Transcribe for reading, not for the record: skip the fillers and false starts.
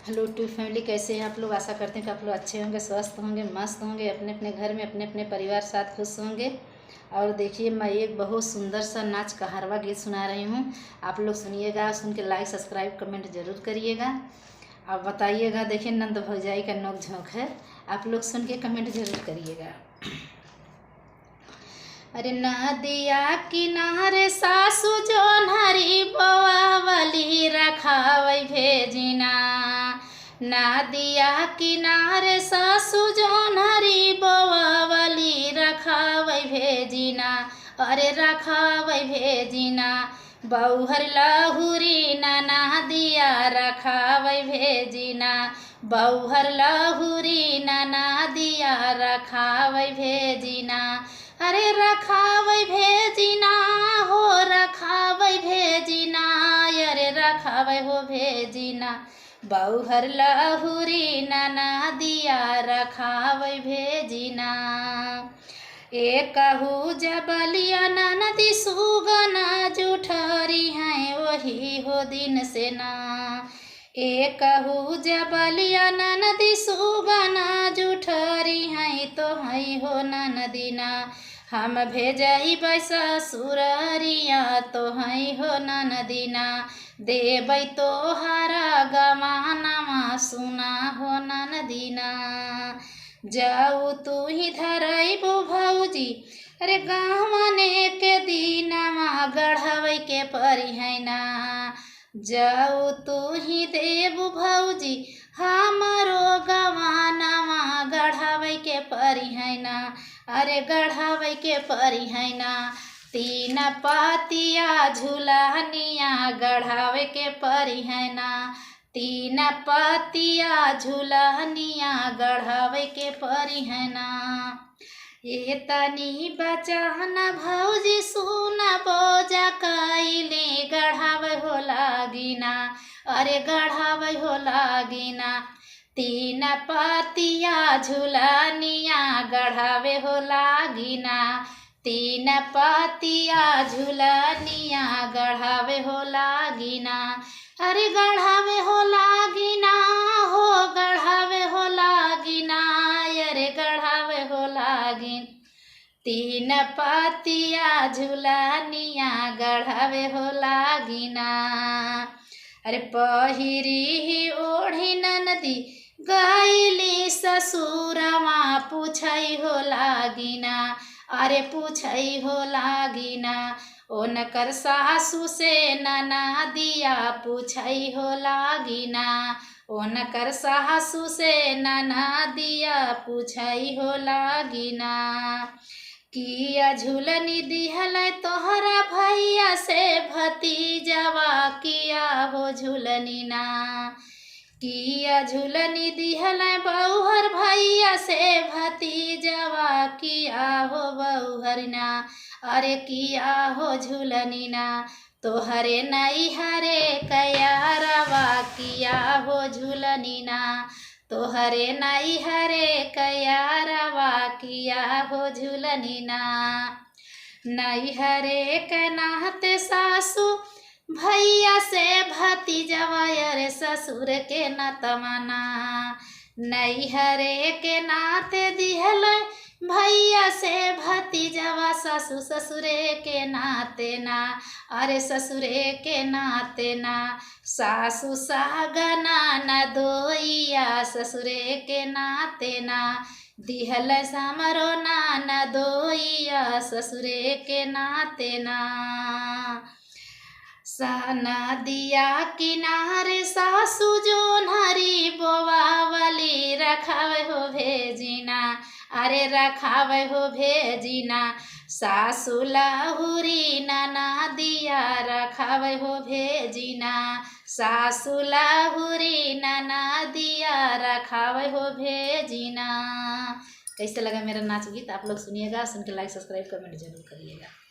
Hello two family, कैसे हैं आप लोग। आशा करते हैं कि आप लोग अच्छे होंगे, स्वस्थ होंगे, मस्त होंगे, अपने अपने घर में अपने अपने परिवार साथ खुश होंगे। और देखिए, मैं एक बहुत सुंदर सा नाच कहारवा गीत सुना रही हूँ। आप लोग सुनिएगा, सुन के लाइक सब्सक्राइब कमेंट जरूर करिएगा और बताइएगा। देखिए, नंद भौजाई का नोक झोंक है, आप लोग सुन के कमेंट जरूर करिएगा। अरे नदिया किनारे सासू जोन्हरी बोआवली रखावै भेजिना। नदिया किनारे सासू जोन्हरी बोआवली रखावै भेजिना। अरे रखावै भेजिना। बौहर लहुरी नदिया रखावै भेजिना। बौहर लहुरी नदिया रखावै भेजिना। अरे रखावै भेजिना हो, रखावै भेजिना। अरे रखावै हो भेजिना। बौहर लहुरी नदिया रखावै भेजिना। एकहू जबलिया नदी सुगना जुठरी हैं वही हो दिन से ना। एकहू जबलिया नदी सुगना जुठरी हैं तो हई हो ननदीना। हम भेजई ससुररिया तो हई हो ननदीना। देबै तोहरा गवानमा सुना हो ननदीना। जाऊ तू ही धरैबू भौजी, अरे गहने के दीनमा गढ़ावे के परी है ना। जाऊ तू ही देबू भौजी, हमारो गवानमा गढ़ावे के परी है ना। अरे गढ़ावे के परी है ना। तीन पातिया झूलनिया गढ़ावे के परी है ना। तीन पतिया झूलनिया गढ़ावे के परी है ना। ये तनी बचन भौजी सुन बोजा कैली गढ़ावे हो लागिना। अरे गढ़ावे हो लागिना। तीन पतिया झूलनिया गढ़ावे हो लागिना। तीन पतिया झूलनिया गढ़ावे हो लागिना। अरे गढ़ावे हो लागिना हो, गढ़ावे हो लागिना। अरे गढ़ावे हो लागिन। तीन पतिया झूलनिया गढ़ावे हो लागिना। अरे पहिरी ओढ़ी ननदी गईली ससुरमा पूछई हो लागिना। अरे पूछई हो लागिना। ओनकर सासू से ननदिया पूछई हो लागिना। ओनकर सासू से ननदिया पूछई हो लागिना। किया झूलनी दिहल तोहरा भैया से भतीजवा किया हो झूलनी ना। किया झूलनी दिहल बौहर भैया से भतीजवा किया हो बौहर ना। अरे किया हो झूलनी ना। तोहरे नैहरे कयारवा किया हो झूलनी ना। तोहरे नैहरे कयारवा किया हो झूलनी ना। नैहरे के नाते सासू भैया से भतीजवा अरे ससुर के नतमना। नैहरे के नाते दिहल भैया से भतीजवा सासू ससुरे के नाते ना। अरे ससुरे के नाते ना। सासू सागना न दोइया ससुरे के नाते ना। दिहल समरो न दोइया ससुरे के नाते ना। नदिया किनारे सासू जोन्हरी बोआवली रखावे हो भेजिना। अरे रखावे हो भेजिना। सासू लहुरी नदिया रखावे हो भेजिना। सासू लहुरी नदिया रखावे हो भेजिना। कैसे लगा मेरा नाच गीत, आप लोग सुनिएगा, सुन के लाइक सब्सक्राइब कमेंट जरूर करिएगा।